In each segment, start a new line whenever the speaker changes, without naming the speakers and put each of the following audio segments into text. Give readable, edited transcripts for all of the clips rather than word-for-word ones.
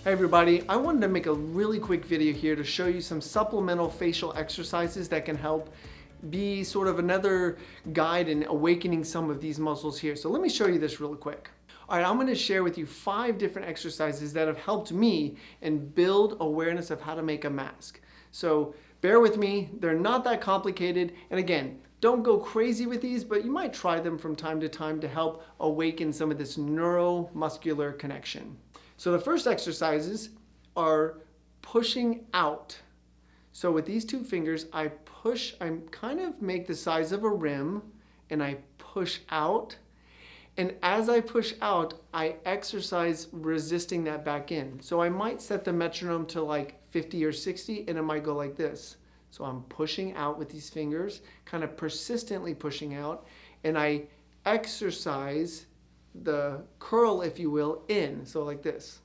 Hey everybody, I wanted to make a really quick video here to show you some supplemental facial exercises that can help be sort of another guide in awakening some of these muscles here. So let me show you this really quick. All right, I'm going to share with you 5 different exercises that have helped me and build awareness of how to make a mask. So bear with me, they're not that complicated, and again, don't go crazy with these, but you might try them from time to time to help awaken some of this neuromuscular connection. So the first exercises are pushing out. So with these 2 fingers, I kind of make the size of a rim and I push out. And as I push out, I exercise resisting that back in. So I might set the metronome to like 50 or 60 and it might go like this. So I'm pushing out with these fingers, kind of persistently pushing out, and I exercise the curl, if you will, in. So like this.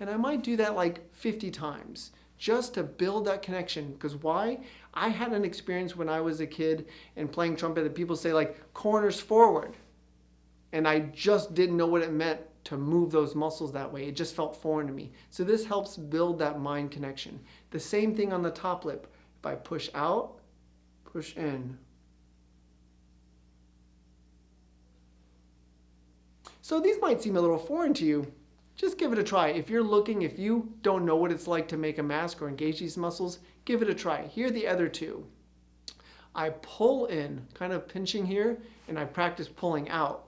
And I might do that like 50 times just to build that connection. Because why? I had an experience when I was a kid and playing trumpet that people say like corners forward. And I just didn't know what it meant to move those muscles that way. It just felt foreign to me. So this helps build that mind connection. The same thing on the top lip. If I push out, push in. So these might seem a little foreign to you. Just give it a try. If you don't know what it's like to make a mask or engage these muscles, give it a try. Here are the other 2. I pull in, kind of pinching here, and I practice pulling out.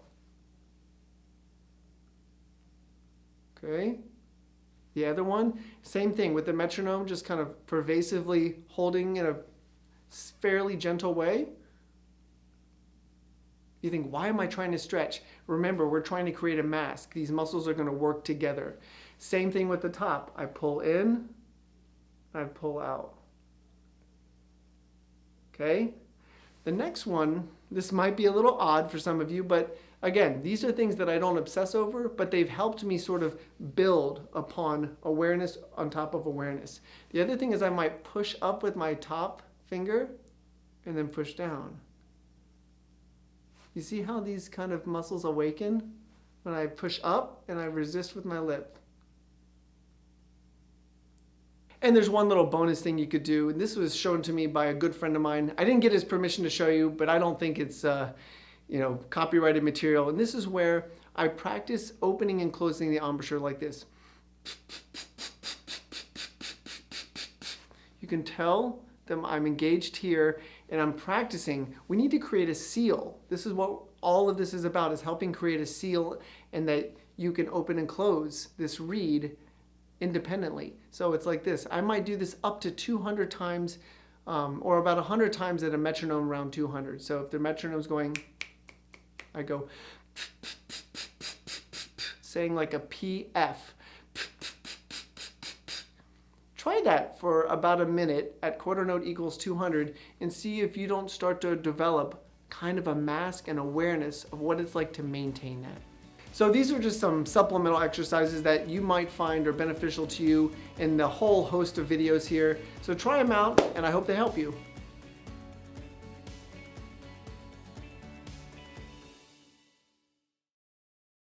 Okay. The other one, same thing with the metronome, just kind of pervasively holding in a fairly gentle way. You think, why am I trying to stretch? Remember, we're trying to create a mask. These muscles are going to work together. Same thing with the top. I pull in, I pull out. Okay? The next one, this might be a little odd for some of you, but again, these are things that I don't obsess over, but they've helped me sort of build upon awareness on top of awareness. The other thing is I might push up with my top finger and then push down. You see how these kind of muscles awaken when I push up and I resist with my lip? And there's one little bonus thing you could do, and this was shown to me by a good friend of mine. I didn't get his permission to show you, but I don't think it's copyrighted material. And this is where I practice opening and closing the embouchure like this. You can tell that I'm engaged here and I'm practicing. We need to create a seal. This is what all of this is about, is helping create a seal, and that you can open and close this reed independently. So it's like this. I might do this up to 200 times or about 100 times at a metronome around 200. So if the metronome's going, I go saying like a PF. Try that for about a minute at quarter note equals 200 and see if you don't start to develop kind of a mask and awareness of what it's like to maintain that. So these are just some supplemental exercises that you might find are beneficial to you in the whole host of videos here. So try them out and I hope they help you.